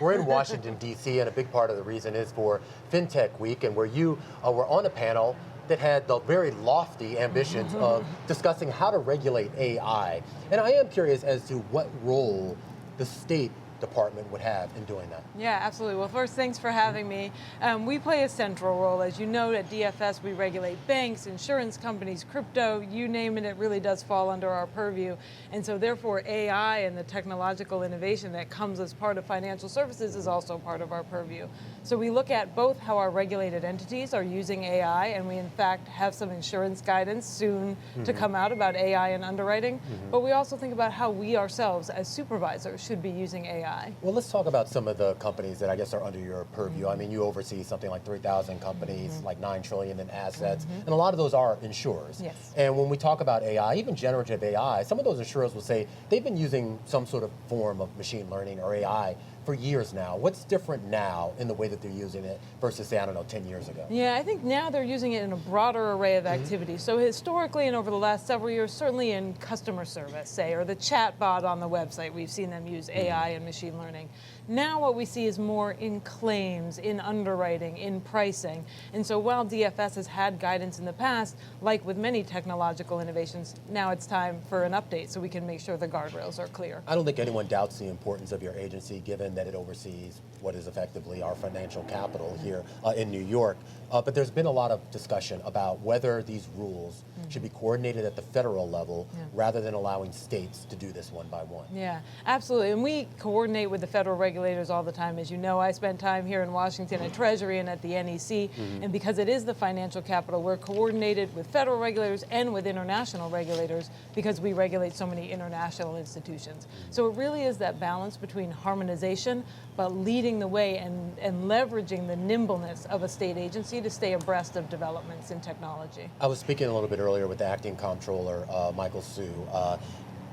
We're in Washington, D.C., and a big part of the reason is for FinTech Week, and where you were on a panel that had the very lofty ambitions of discussing how to regulate AI. And I am curious as to what role the State Department would have in doing that. Yeah, absolutely. Well, first, thanks for having me. We play a central role. As you know, at DFS, we regulate banks, insurance companies, crypto, you name it, it really does fall under our purview. And so therefore, AI and the technological innovation that comes as part of financial services is also part of our purview. So we look at both how our regulated entities are using AI, and we in fact have some insurance guidance soon to come out about AI and underwriting, but we also think about how we ourselves as supervisors should be using AI. Well, let's talk about some of the companies that I guess are under your purview. I mean, you oversee something like 3,000 companies, like $9 trillion in assets, and a lot of those are insurers. Yes. And when we talk about AI, even generative AI, some of those insurers will say they've been using some sort of form of machine learning or AI for years now. What's different now in the way that they're using it versus, say, I don't know, 10 years ago? Yeah, I think now they're using it in a broader array of activities. So historically and over the last several years, certainly in customer service, say, or the chat bot on the website, we've seen them use AI and machine learning. Now what we see is more in claims, in underwriting, in pricing. And so while DFS has had guidance in the past, like with many technological innovations, now it's time for an update so we can make sure the guardrails are clear. I don't think anyone doubts the importance of your agency, given that it oversees what is effectively our financial capital here in New York. But there's been a lot of discussion about whether these rules should be coordinated at the federal level rather than allowing states to do this one by one. Yeah, absolutely. And we coordinate with the federal regulators all the time. As you know, I spent time here in Washington at Treasury and at the NEC. And because it is the financial capital, we're coordinated with federal regulators and with international regulators because we regulate so many international institutions. So it really is that balance between harmonization, but leading the way and leveraging the nimbleness of a state agency to stay abreast of developments in technology. I was speaking a little bit earlier with the acting comptroller, Michael Sue,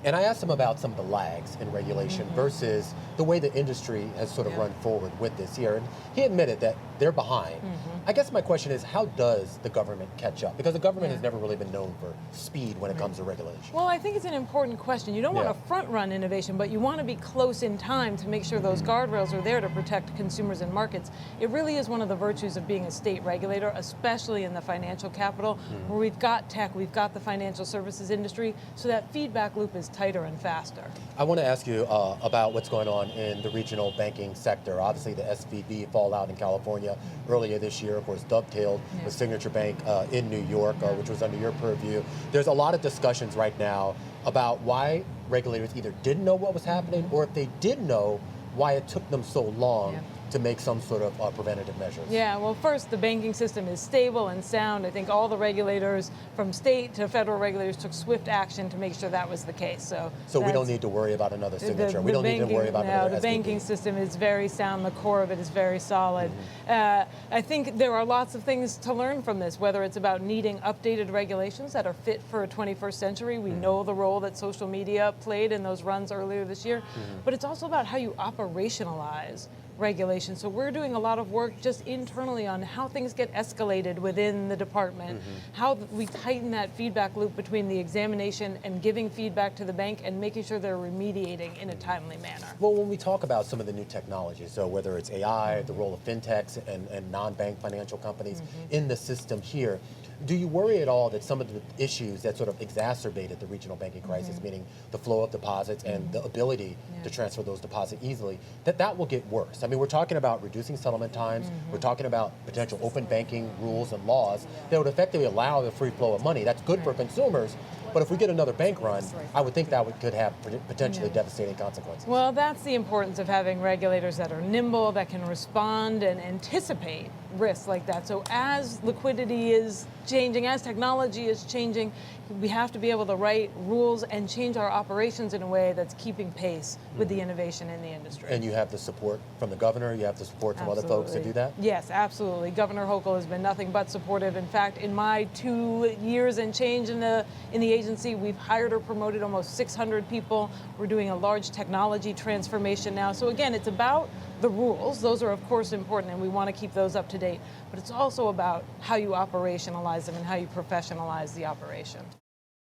and I asked him about some of the lags in regulation versus the way the industry has sort of run forward with this here. And he admitted that they're behind. I guess my question is, how does the government catch up? Because the government has never really been known for speed when it comes to regulation. Well, I think it's an important question. You don't want to front-run innovation, but you want to be close in time to make sure those guardrails are there to protect consumers and markets. It really is one of the virtues of being a state regulator, especially in the financial capital, where we've got tech, we've got the financial services industry, so that feedback loop is tighter and faster. I want to ask you about what's going on in the regional banking sector. Obviously, the SVB fallout in California earlier this year, of course, dovetailed with Signature Bank in New York, which was under your purview. There's a lot of discussions right now about why regulators either didn't know what was happening, or if they did know, why it took them so long to make some sort of preventative measures. Yeah, well, first, the banking system is stable and sound. I think all the regulators, from state to federal regulators, took swift action to make sure that was the case. So we don't need to worry about another signature. We don't need to worry about another SVB. The banking system is very sound. The core of it is very solid. I think there are lots of things to learn from this, whether it's about needing updated regulations that are fit for a 21st century. We know the role that social media played in those runs earlier this year, but it's also about how you operationalize regulation. So we're doing a lot of work just internally on how things get escalated within the department, how we tighten that feedback loop between the examination and giving feedback to the bank and making sure they're remediating in a timely manner. Well, when we talk about some of the new technologies, so whether it's AI, the role of fintechs and non-bank financial companies in the system here, do you worry at all that some of the issues that sort of exacerbated the regional banking crisis, meaning the flow of deposits and the ability to transfer those deposits easily, that will get worse? I mean, we're talking about reducing settlement times. We're talking about potential open banking rules and laws that would effectively allow the free flow of money. That's good for consumers. But if we get another bank run, I would think that could have potentially devastating consequences. Well, that's the importance of having regulators that are nimble, that can respond and anticipate risks like that. So as liquidity is changing, as technology is changing, we have to be able to write rules and change our operations in a way that's keeping pace with the innovation in the industry. And you have the support from the governor, you have the support from other folks to do that? Yes, absolutely. Governor Hochul has been nothing but supportive. In fact, in my 2 years and change in the agency, we've hired or promoted almost 600 people. We're doing a large technology transformation now. So again, it's about the rules. Those are, of course, important, and we want to keep those up to date. But it's also about how you operationalize them and how you professionalize the operation.